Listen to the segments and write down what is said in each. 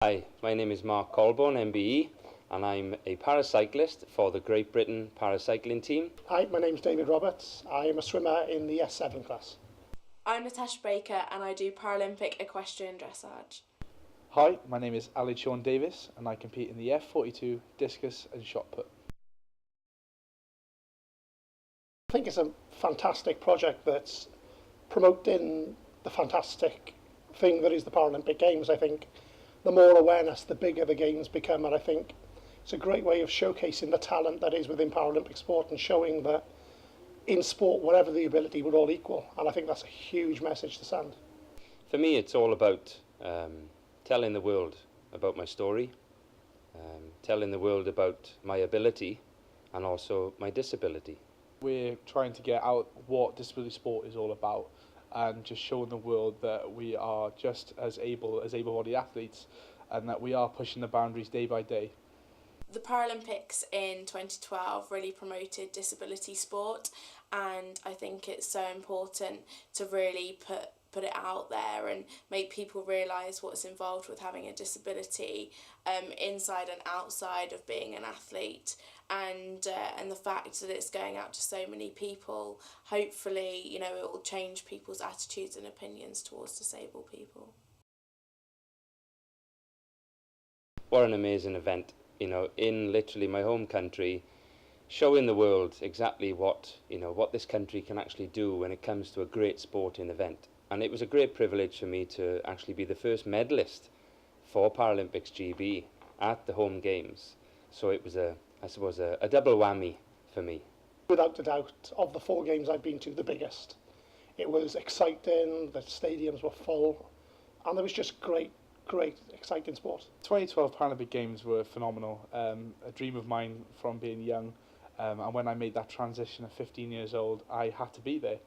Hi, my name is Mark Colborne, MBE, and I'm a paracyclist for the Great Britain paracycling team. Hi, my name's David Roberts. I am a swimmer in the S7 class. I'm Natasha Baker and I do Paralympic equestrian dressage. Hi, my name is Ali Sean Davis and I compete in the F42 discus and shot put. I think it's a fantastic project that's promoting the fantastic thing that is the Paralympic Games. I think the more awareness, the bigger the games become, and I think it's a great way of showcasing the talent that is within Paralympic sport and showing that in sport, whatever the ability, we're all equal, and I think that's a huge message to send. For me, it's all about telling the world about my story, telling the world about my ability and also my disability. We're trying to get out what disability sport is all about and just showing the world that we are just as able-bodied athletes and that we are pushing the boundaries day by day. The Paralympics in 2012 really promoted disability sport, and I think it's so important to really put it out there and make people realise what's involved with having a disability inside and outside of being an athlete, and the fact that it's going out to so many people. Hopefully, it will change people's attitudes and opinions towards disabled people. What an amazing event, in literally my home country, showing the world exactly what this country can actually do when it comes to a great sporting event. And it was a great privilege for me to actually be the first medalist for Paralympics GB at the home games. So it was a double whammy for me. Without a doubt, of the 4 games I've been to, the biggest. It was exciting, the stadiums were full, and there was just great, exciting sport. 2012 Paralympic Games were phenomenal, a dream of mine from being young, and when I made that transition at 15 years old, I had to be there.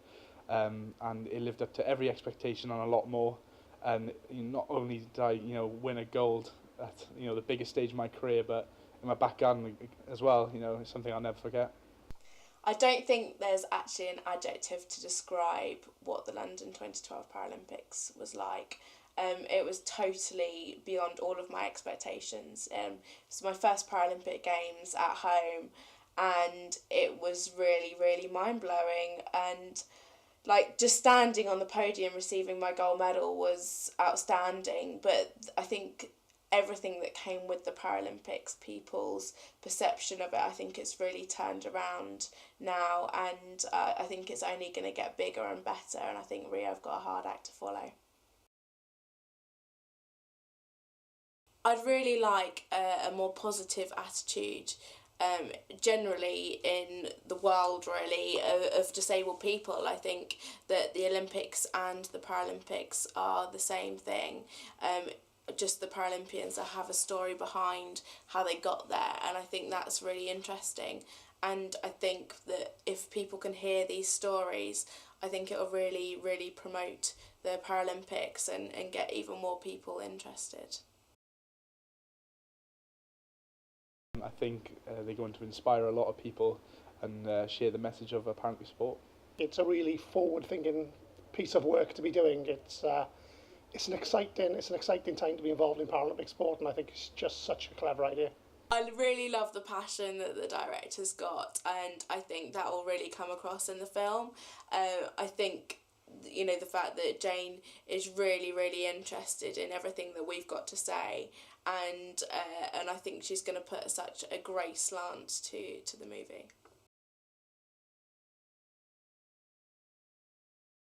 And it lived up to every expectation and a lot more. And not only did I, win a gold at the biggest stage of my career, but in my back garden as well. It's something I'll never forget. I don't think there's actually an adjective to describe what the London 2012 Paralympics was like. It was totally beyond all of my expectations. It was my first Paralympic Games at home, and it was really, really mind-blowing. And just standing on the podium receiving my gold medal was outstanding, but I think everything that came with the Paralympics, people's perception of it, I think it's really turned around now, and I think it's only going to get bigger and better, and I think Rio have got a hard act to follow. I'd really like a more positive attitude generally in the world, really, of disabled people. I think that the Olympics and the Paralympics are the same thing. Just the Paralympians that have a story behind how they got there, and I think that's really interesting. And I think that if people can hear these stories, I think it'll really, really promote the Paralympics and get even more people interested. I think they're going to inspire a lot of people and share the message of Paralympic sport. It's a really forward-thinking piece of work to be doing. It's an exciting time to be involved in Paralympic sport, and I think it's just such a clever idea. I really love the passion that the director's got, and I think that will really come across in the film. I think the fact that Jane is really, really interested in everything that we've got to say, and I think she's going to put such a great slant to the movie.